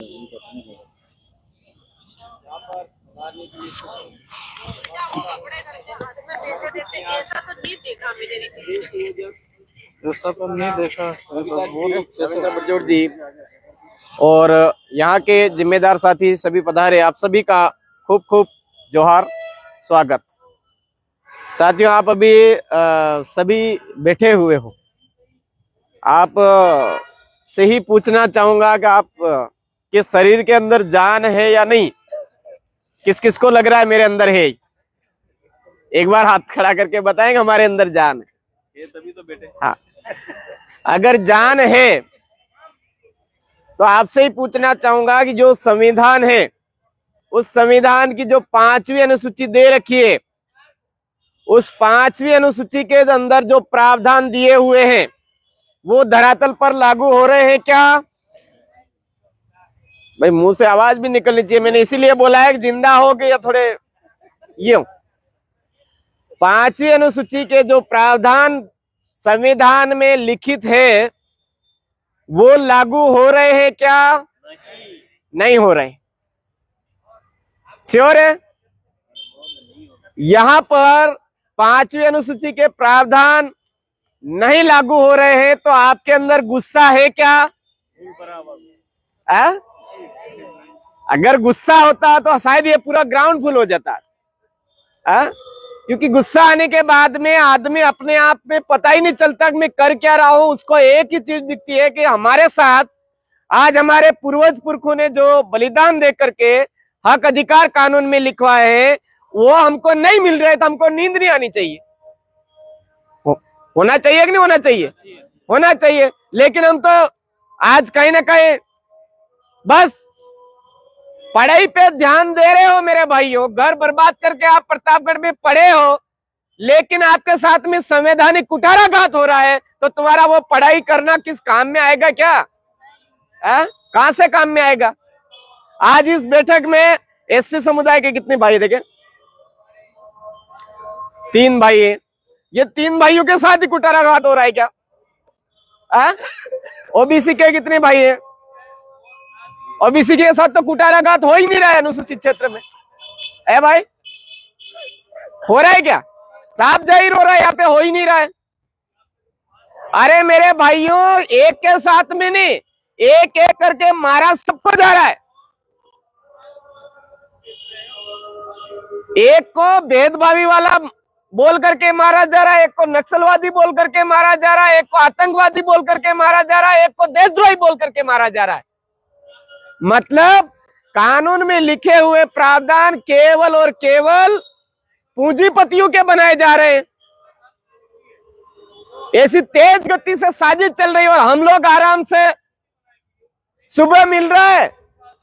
यहाँ पर राजनीति पैसे देते ऐसा तो नहीं देखा मैंने। ऐसा तो नहीं देखा। बोलो रविंद्र जी और यहाँ के जिम्मेदार साथी सभी पधारे, आप सभी का खूब खूब जोहार, स्वागत। साथियों, आप अभी सभी बैठे हुए हो। आप से ही पूछना चाहूंगा कि आप के शरीर के अंदर जान है या नहीं। किस किस को लग रहा है मेरे अंदर है? एक बार हाथ खड़ा करके बताएंगे हमारे अंदर जान है। तभी तो बैठे। हाँ, अगर जान है तो आपसे ही पूछना चाहूंगा कि जो संविधान है, उस संविधान की जो 5वीं अनुसूची दे रखी है, उस 5वीं अनुसूची के अंदर जो प्रावधान दिए हुए हैं वो धरातल पर लागू हो रहे हैं क्या? भाई मुंह से आवाज भी निकलनी चाहिए। मैंने इसीलिए बोला है कि जिंदा हो गए या थोड़े ये हो। 5वीं अनुसूची के जो प्रावधान संविधान में लिखित है वो लागू हो रहे हैं क्या? नहीं हो रहे। श्योर है? यहां पर 5वीं अनुसूची के प्रावधान नहीं लागू हो रहे हैं तो आपके अंदर गुस्सा है क्या? अगर गुस्सा होता तो शायद ये पूरा ग्राउंड फुल हो जाता। क्योंकि गुस्सा आने के बाद में आदमी अपने आप में पता ही नहीं चलता कि मैं कर क्या रहा हूं। उसको एक ही चीज दिखती है कि हमारे साथ आज हमारे पूर्वज पुरखों ने जो बलिदान दे करके हक अधिकार कानून में लिखवाए हैं वो हमको नहीं मिल रहे, तो हमको नींद नहीं आनी चाहिए। होना चाहिए कि नहीं होना चाहिए? होना चाहिए। लेकिन हम तो आज कहीं ना कहीं बस पढ़ाई पे ध्यान दे रहे हो मेरे भाइयों। घर बर्बाद करके आप प्रतापगढ़ में पढ़े हो, लेकिन आपके साथ में संवैधानिक कुठाराघात हो रहा है, तो तुम्हारा वो पढ़ाई करना किस काम में आएगा क्या? कहां से काम में आएगा? आज इस बैठक में एससी समुदाय के कितने भाई देखे? 3 भाई है। ये 3 भाइयों के साथ ही कुठाराघात हो रहा है क्या? ओबीसी के कितने भाई है? ओबीसी के साथ तो कुठाराघात हो ही नहीं रहा है अनुसूचित क्षेत्र में। भाई हो रहा है क्या? साफ जाहिर हो रहा है, यहाँ पे हो ही नहीं रहा है। अरे मेरे भाइयों, एक के साथ में नहीं, एक एक करके मारा सबको जा रहा है। एक को भेदभावी वाला बोल करके मारा जा रहा है, एक को नक्सलवादी बोल करके मारा जा रहा है, एक को आतंकवादी बोल करके मारा जा रहा है, एक को देशद्रोही बोल करके मारा जा रहा है। मतलब कानून में लिखे हुए प्रावधान केवल और केवल पूंजीपतियों के बनाए जा रहे हैं। ऐसी तेज गति से साजिश चल रही है और हम लोग आराम से सुबह मिल रहा है,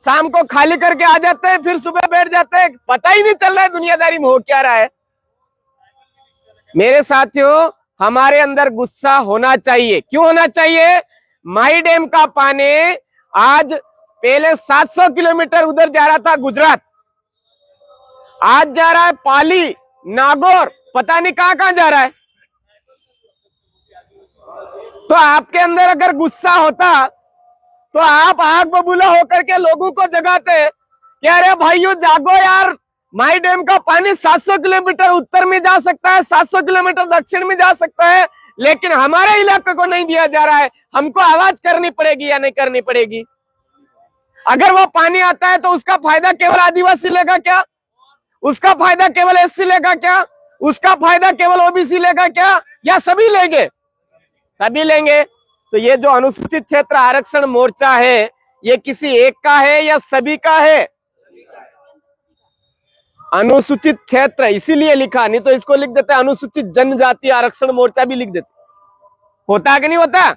शाम को खाली करके आ जाते हैं, फिर सुबह बैठ जाते हैं। पता ही नहीं चल रहा है दुनियादारी में हो क्या रहा है। मेरे साथियों, हमारे अंदर गुस्सा होना चाहिए। क्यों होना चाहिए? माई डैम का पानी आज पहले 700 किलोमीटर उधर जा रहा था गुजरात, आज जा रहा है पाली, नागौर, पता नहीं कहां कहां जा रहा है। तो आपके अंदर अगर गुस्सा होता तो आप आग बबूला होकर के लोगों को जगाते कि अरे भाइयों जागो यार, माई डैम का पानी 700 किलोमीटर उत्तर में जा सकता है, 700 किलोमीटर दक्षिण में जा सकता है, लेकिन हमारे इलाके को नहीं दिया जा रहा है। हमको आवाज करनी पड़ेगी या नहीं करनी पड़ेगी? अगर वो पानी आता है तो उसका फायदा केवल आदिवासी लेगा क्या? उसका फायदा केवल एससी लेगा क्या? उसका फायदा केवल ओबीसी लेगा क्या? या सभी लेंगे? सभी लेंगे। तो ये जो अनुसूचित क्षेत्र आरक्षण मोर्चा है, ये किसी एक का है या सभी का है? अनुसूचित क्षेत्र इसीलिए लिखा, नहीं तो इसको लिख देते अनुसूचित जनजाति आरक्षण मोर्चा भी लिख देते। होता कि नहीं होता?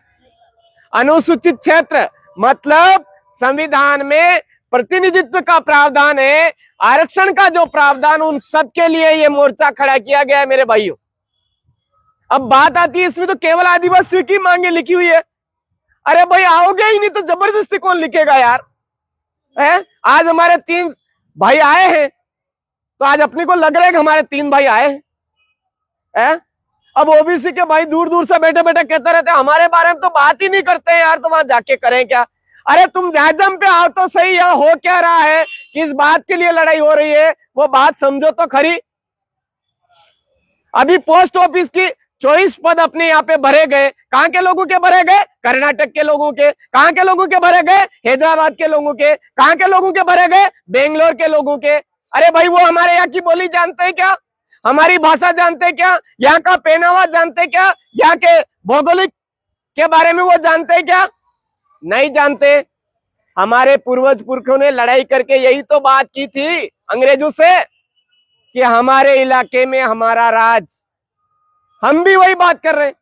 अनुसूचित क्षेत्र मतलब संविधान में प्रतिनिधित्व का प्रावधान है, आरक्षण का जो प्रावधान, उन सबके लिए ये मोर्चा खड़ा किया गया है मेरे भाइयों। अब बात आती है, इसमें तो केवल आदिवासियों की मांगे लिखी हुई है। अरे भाई आओगे ही नहीं तो जबरदस्ती कौन लिखेगा यार? आज हमारे 3 भाई आए हैं, तो आज अपने को लग रहा है कि हमारे 3 भाई आए हैं। अब ओबीसी के भाई दूर दूर से बैठे बैठे कहते रहते हैं हमारे बारे में तो बात ही नहीं करते हैं यार, तो वहां जाके करें क्या? अरे तुम जाजम पे आओ तो सही, यहाँ हो क्या रहा है, किस बात के लिए लड़ाई हो रही है, वो बात समझो तो खरी। अभी पोस्ट ऑफिस की 24 पद अपने यहाँ पे भरे गए, कहाँ के लोगों के भरे गए, कर्नाटक के लोगों के, कहाँ के लोगों के भरे गए, हैदराबाद के लोगों के, कहाँ के लोगों के भरे गए, बेंगलोर के लोगों के। अरे भाई वो हमारे यहाँ की बोली जानते हैं क्या, हमारी भाषा जानते हैं क्या, यहाँ का पहनावा जानते हैं क्या, यहाँ के भौगोलिक के बारे में वो जानते हैं क्या, नहीं जानते। हमारे पूर्वज पुरखों ने लड़ाई करके यही तो बात की थी अंग्रेजों से कि हमारे इलाके में हमारा राज। हम भी वही बात कर रहे हैं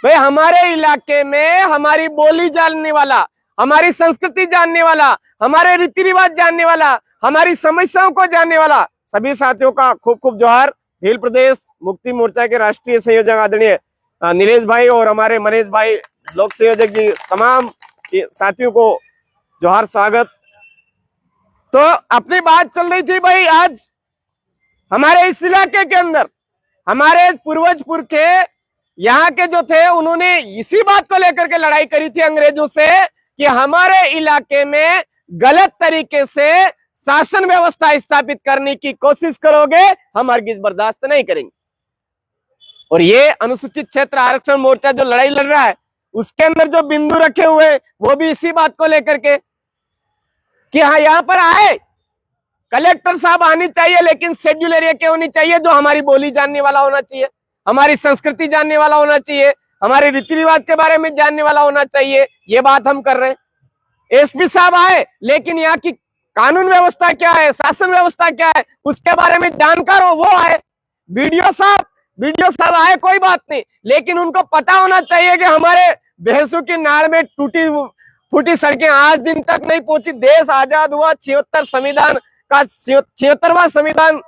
भाई, हमारे इलाके में हमारी बोली जानने वाला, हमारी संस्कृति जानने वाला, हमारे रीति रिवाज जानने वाला, हमारी समस्याओं को जानने वाला सभी साथियों का खूब खूब जोहार। भील प्रदेश मुक्ति मोर्चा के राष्ट्रीय संयोजक आदरणीय नीलेश भाई और हमारे मनीष भाई लोक संयोजक जी, तमाम साथियों को जोहार, स्वागत। तो अपनी बात चल रही थी भाई, आज हमारे इस इलाके के अंदर हमारे पूर्वज पुरखे यहाँ के जो थे उन्होंने इसी बात को लेकर के लड़ाई करी थी अंग्रेजों से कि हमारे इलाके में गलत तरीके से शासन व्यवस्था स्थापित करने की कोशिश करोगे, हम हरगिज बर्दाश्त नहीं करेंगे। और ये अनुसूचित क्षेत्र आरक्षण मोर्चा जो लड़ाई लड़ रहा है उसके अंदर जो बिंदु रखे हुए वो भी इसी बात को लेकर के कि हाँ यहाँ पर आए कलेक्टर साहब आनी चाहिए, लेकिन शेड्यूल एरिया के होनी चाहिए, जो हमारी बोली जानने वाला होना चाहिए, हमारी संस्कृति जानने वाला होना चाहिए, हमारे रीति रिवाज के बारे में जानने वाला होना चाहिए। ये बात हम कर रहे हैं। एसपी साहब आए, लेकिन यहाँ की कानून व्यवस्था क्या है, शासन व्यवस्था क्या है, उसके बारे में जानकार हो वो आए। वीडियो साहब आए, कोई बात नहीं, लेकिन उनको पता होना चाहिए कि हमारे भैंसों की नाड़ में टूटी फूटी सड़कें आज दिन तक नहीं पहुंची। देश आजाद हुआ, 76वां संविधान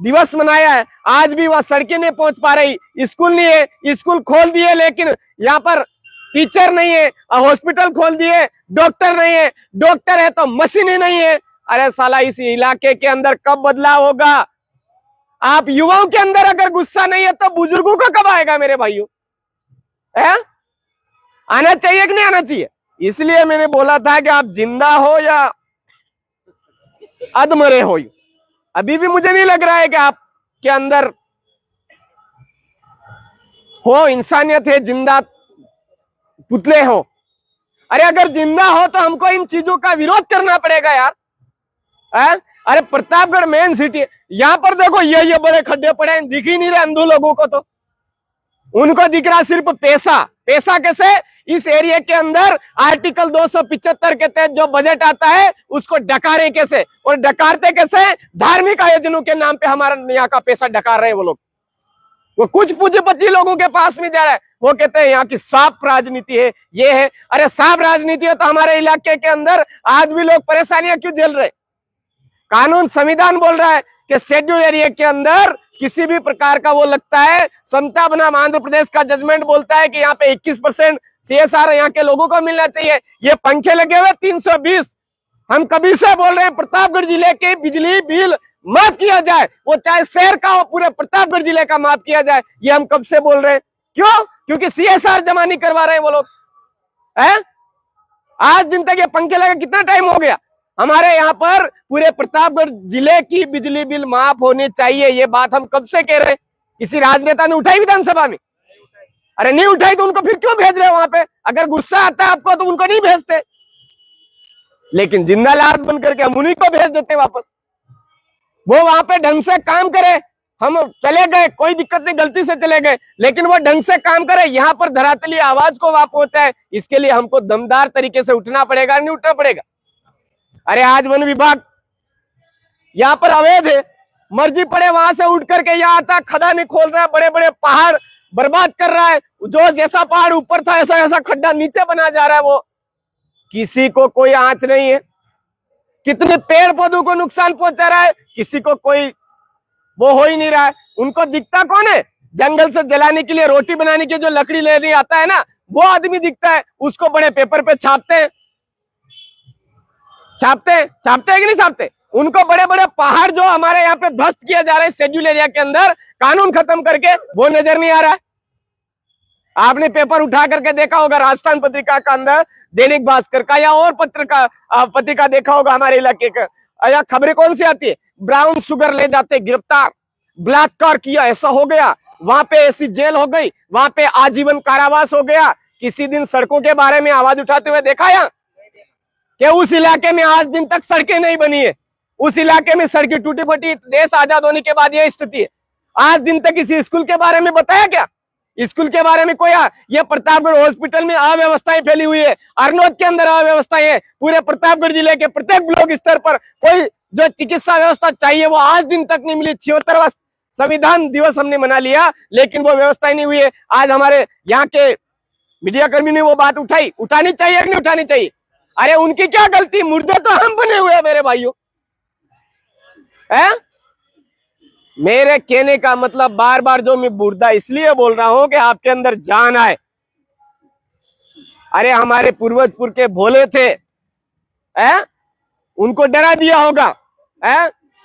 दिवस मनाया है, आज भी वह सड़कें नहीं पहुंच पा रही। स्कूल नहीं है, स्कूल खोल दिए लेकिन यहाँ पर टीचर नहीं है, हॉस्पिटल खोल दिए, डॉक्टर नहीं है, डॉक्टर है तो मशीन ही नहीं है। अरे साला इस इलाके के अंदर कब बदलाव होगा? आप युवाओं के अंदर अगर गुस्सा नहीं है तो बुजुर्गों का कब आएगा मेरे भाइयों? आना चाहिए कि नहीं आना चाहिए? इसलिए मैंने बोला था कि आप जिंदा हो या अधमरे हो, अभी भी मुझे नहीं लग रहा है कि आपके अंदर हो इंसानियत है, जिंदा पुतले हो। अरे अगर जिंदा हो तो हमको इन चीजों का विरोध करना पड़ेगा यार। अरे प्रतापगढ़ मेन सिटी है, यहाँ पर देखो ये बड़े खड्डे पड़े हैं, दिख ही नहीं रहे अंधों लोगों को, तो उनको दिख रहा सिर्फ पैसा कैसे? इस एरिया के अंदर आर्टिकल 275 के तहत जो बजट आता है उसको डकारे कैसे, और डकारते कैसे? धार्मिक आयोजनों के नाम पे हमारा यहाँ का पैसा डकार रहे हैं वो लोग। वो कुछ पूंजीपति लोगों के पास में जा रहा है, वो कहते हैं यहाँ की साफ राजनीति है, ये है। अरे साफ राजनीति है तो हमारे इलाके के अंदर आज भी लोग परेशानियां क्यों झेल रहे? कानून संविधान बोल रहा है कि शेड्यूल एरिया के अंदर किसी भी प्रकार का वो लगता है, समता बनाम आंध्र प्रदेश का जजमेंट बोलता है कि यहाँ पे 21% CSR यहाँ के लोगों को मिलना चाहिए। ये पंखे लगे हुए 320, हम कभी से बोल रहे हैं प्रतापगढ़ जिले के बिजली बिल माफ किया जाए, वो चाहे शहर का हो, पूरे प्रतापगढ़ जिले का माफ किया जाए। ये हम कब से बोल रहे हैं। क्यों? क्योंकि CSR जमा नहीं करवा रहे हैं वो लोग। आज दिन तक ये पंखे लगे कितना टाइम हो गया? हमारे यहाँ पर पूरे प्रतापगढ़ जिले की बिजली बिल माफ होनी चाहिए, ये बात हम कब से कह रहे हैं। किसी राजनेता ने उठाई विधानसभा में? अरे नहीं उठाई तो उनको फिर क्यों भेज रहे हो वहां पे? अगर गुस्सा आता है आपको तो उनको नहीं भेजते, लेकिन जिंदा लाश बन करके हम उन्हीं को भेज देते वापस। वो वहां पे ढंग से काम करे, हम चले गए, कोई दिक्कत नहीं, गलती से चले गए, लेकिन वो ढंग से काम करे, यहाँ पर धरातली आवाज को वहां पहुंचाए। इसके लिए हमको दमदार तरीके से उठना पड़ेगा, नहीं उठना पड़ेगा? अरे आज वन विभाग यहाँ पर अवैध है, मर्जी पड़े वहां से उठ करके यहाँ आता, खदानें खोल रहा है, बड़े बड़े पहाड़ बर्बाद कर रहा है, जो जैसा पहाड़ ऊपर था ऐसा ऐसा खड्डा नीचे बना जा रहा है। वो किसी को कोई आंच नहीं है। कितने पेड़ पौधों को नुकसान पहुंचा रहा है, किसी को कोई वो हो ही नहीं रहा है। उनको दिखता कौन है? जंगल से जलाने के लिए, रोटी बनाने की जो लकड़ी लेने आता है ना, वो आदमी दिखता है, उसको बड़े पेपर पे छापते हैं कि नहीं छापते? उनको बड़े बड़े पहाड़ जो हमारे यहाँ पे ध्वस्त किया जा रहा है शेड्यूल एरिया के अंदर कानून खत्म करके, वो नजर नहीं आ रहा है। आपने पेपर उठा करके देखा होगा, राजस्थान पत्रिका का अंदर, दैनिक भास्कर का या और पत्रिका देखा होगा हमारे इलाके का, या खबरें कौन सी आती है? ब्राउन शुगर ले जाते गिरफ्तार, बलात्कार किया ऐसा हो गया, वहां पे ऐसी जेल हो गई, वहां पे आजीवन कारावास हो गया। किसी दिन सड़कों के बारे में आवाज उठाते हुए देखा या कि उस इलाके में आज दिन तक सड़कें नहीं बनी है, उस इलाके में सड़कें टूटी फटी, देश आजाद होने के बाद यह स्थिति है। आज दिन तक किसी स्कूल के बारे में बताया क्या? स्कूल के बारे में कोई? ये प्रतापगढ़ हॉस्पिटल में अव्यवस्थाएं फैली हुई है, अरनोद के अंदर अव्यवस्थाएं है, पूरे प्रतापगढ़ जिले के प्रत्येक ब्लॉक स्तर पर कोई जो चिकित्सा व्यवस्था चाहिए वो आज दिन तक नहीं मिली। 76वां संविधान दिवस हमने मना लिया, लेकिन वो व्यवस्था नहीं हुई है। आज हमारे यहाँ के मीडिया कर्मी ने वो बात उठाई, उठानी चाहिए कि नहीं उठानी चाहिए? अरे उनकी क्या गलती? मुर्दे तो हम बने हुए हैं मेरे भाइयों। मेरे कहने का मतलब, बार बार जो मैं मुर्दा इसलिए बोल रहा हूं कि आपके अंदर जान आए। अरे हमारे पूर्वज के भोले थे, उनको डरा दिया होगा,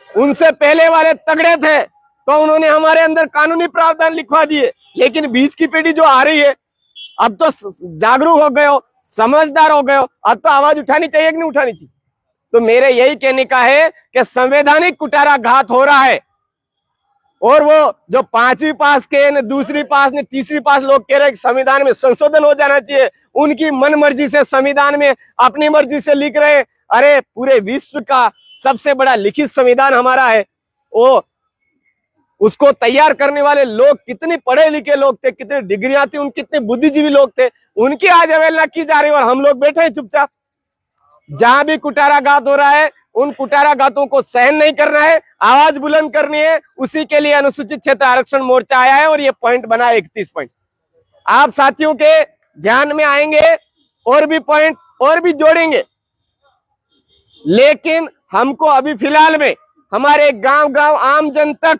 उनसे पहले वाले तगड़े थे तो उन्होंने हमारे अंदर कानूनी प्रावधान लिखवा दिए। लेकिन बीच की पीढ़ी जो आ रही है, अब तो जागरूक हो गए हो, समझदार हो गए हो, अब तो आवाज उठानी चाहिए कि नहीं उठानी चाहिए? तो मेरे यही कहने का है कि संवैधानिक कुठाराघात हो रहा है। और वो जो 5वीं पास के, न दूसरी पास, न तीसरी पास लोग कह रहे हैं कि संविधान में संशोधन हो जाना चाहिए, उनकी मन मर्जी से संविधान में अपनी मर्जी से लिख रहे। अरे पूरे विश्व का सबसे बड़ा लिखित संविधान हमारा है। वो उसको तैयार करने वाले लोग कितने पढ़े लिखे लोग थे, कितनी डिग्रियां थी, उन कितने बुद्धिजीवी लोग थे, उनकी आज अवहेलना की जा रही है और हम लोग बैठे हैं चुपचाप। जहां भी कुठाराघात हो रहा है, उन कुठाराघातों को सहन नहीं करना है, आवाज बुलंद करनी है। उसी के लिए अनुसूचित क्षेत्र आरक्षण मोर्चा आया है और ये पॉइंट बना है 31 पॉइंट। आप साथियों के ध्यान में आएंगे और भी पॉइंट और भी जोड़ेंगे, लेकिन हमको अभी फिलहाल में हमारे गांव आम जन तक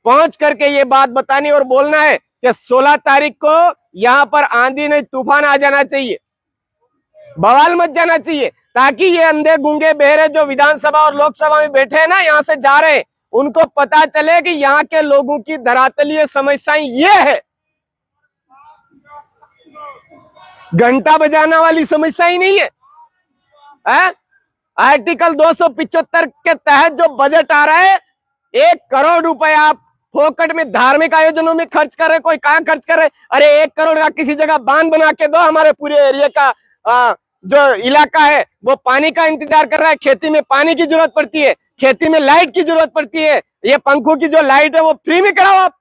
पहुंच करके ये बात बतानी और बोलना है कि 16 तारीख को यहां पर आंधी नहीं तूफान आ जाना चाहिए, बवाल मच जाना चाहिए, ताकि ये अंधे गूंगे बहरे जो विधानसभा और लोकसभा में बैठे हैं ना, यहाँ से जा रहे हैं, उनको पता चले कि यहाँ के लोगों की धरातलीय समस्याएं ये है। घंटा बजाना वाली समस्या ही नहीं है। आर्टिकल 275 के तहत जो बजट आ रहा है, 1 करोड़ रुपए आप फोकट में धार्मिक आयोजनों में खर्च कर रहे, कोई कहाँ खर्च कर रहे? अरे 1 करोड़ का किसी जगह बांध बना के दो। हमारे पूरे एरिया का जो इलाका है वो पानी का इंतजार कर रहा है, खेती में पानी की जरूरत पड़ती है, खेती में लाइट की जरूरत पड़ती है। ये पंखों की जो लाइट है वो फ्री में कराओ, आप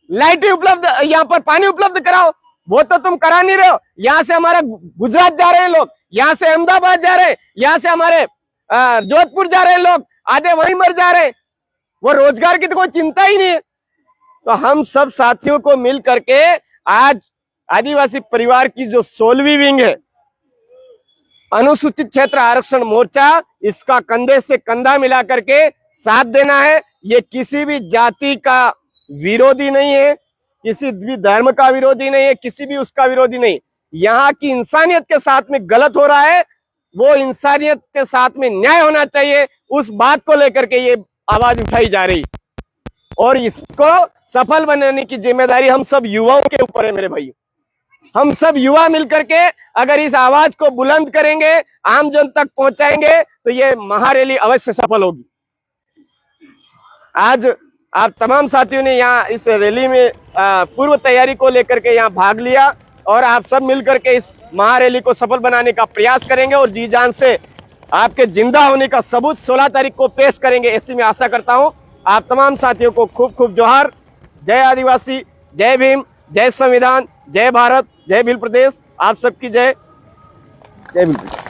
लाइट उपलब्ध, यहाँ पर पानी उपलब्ध कराओ, वो तो तुम करा नहीं रहे हो। यहाँ से हमारा गुजरात जा रहे हैं लोग, यहाँ से अहमदाबाद जा रहे हैं, यहाँ से हमारे जोधपुर जा रहे हैं लोग, आधे वहीं मर जा रहे हैं। वो रोजगार की तो कोई चिंता ही नहीं है। तो हम सब साथियों को मिल करके आज आदिवासी परिवार की जो 16वीं विंग है, अनुसूचित क्षेत्र आरक्षण मोर्चा, इसका कंधे से कंधा मिला करके साथ देना है। ये किसी भी जाति का विरोधी नहीं है, किसी भी धर्म का विरोधी नहीं है, किसी भी उसका विरोधी नहीं। यहाँ की इंसानियत के साथ में गलत हो रहा है, वो इंसानियत के साथ में न्याय होना चाहिए, उस बात को लेकर के ये आवाज उठाई जा रही। और इसको सफल बनाने की जिम्मेदारी हम सब युवाओं के ऊपर है मेरे भाइयों। हम सब युवा मिलकर के अगर इस आवाज को बुलंद करेंगे, आम जन तक पहुंचाएंगे, तो ये महारैली अवश्य सफल होगी। आज आप तमाम साथियों ने यहाँ इस रैली में पूर्व तैयारी को लेकर के यहाँ भाग लिया और आप सब मिलकर के इस महारैली को सफल बनाने का प्रयास करेंगे और जी जान से आपके जिंदा होने का सबूत 16 तारीख को पेश करेंगे, ऐसी मैं आशा करता हूं। आप तमाम साथियों को खूब खूब जोहार। जय आदिवासी, जय भीम, जय संविधान, जय भारत, जय भील प्रदेश। आप सबकी जय, जय भील प्रदेश।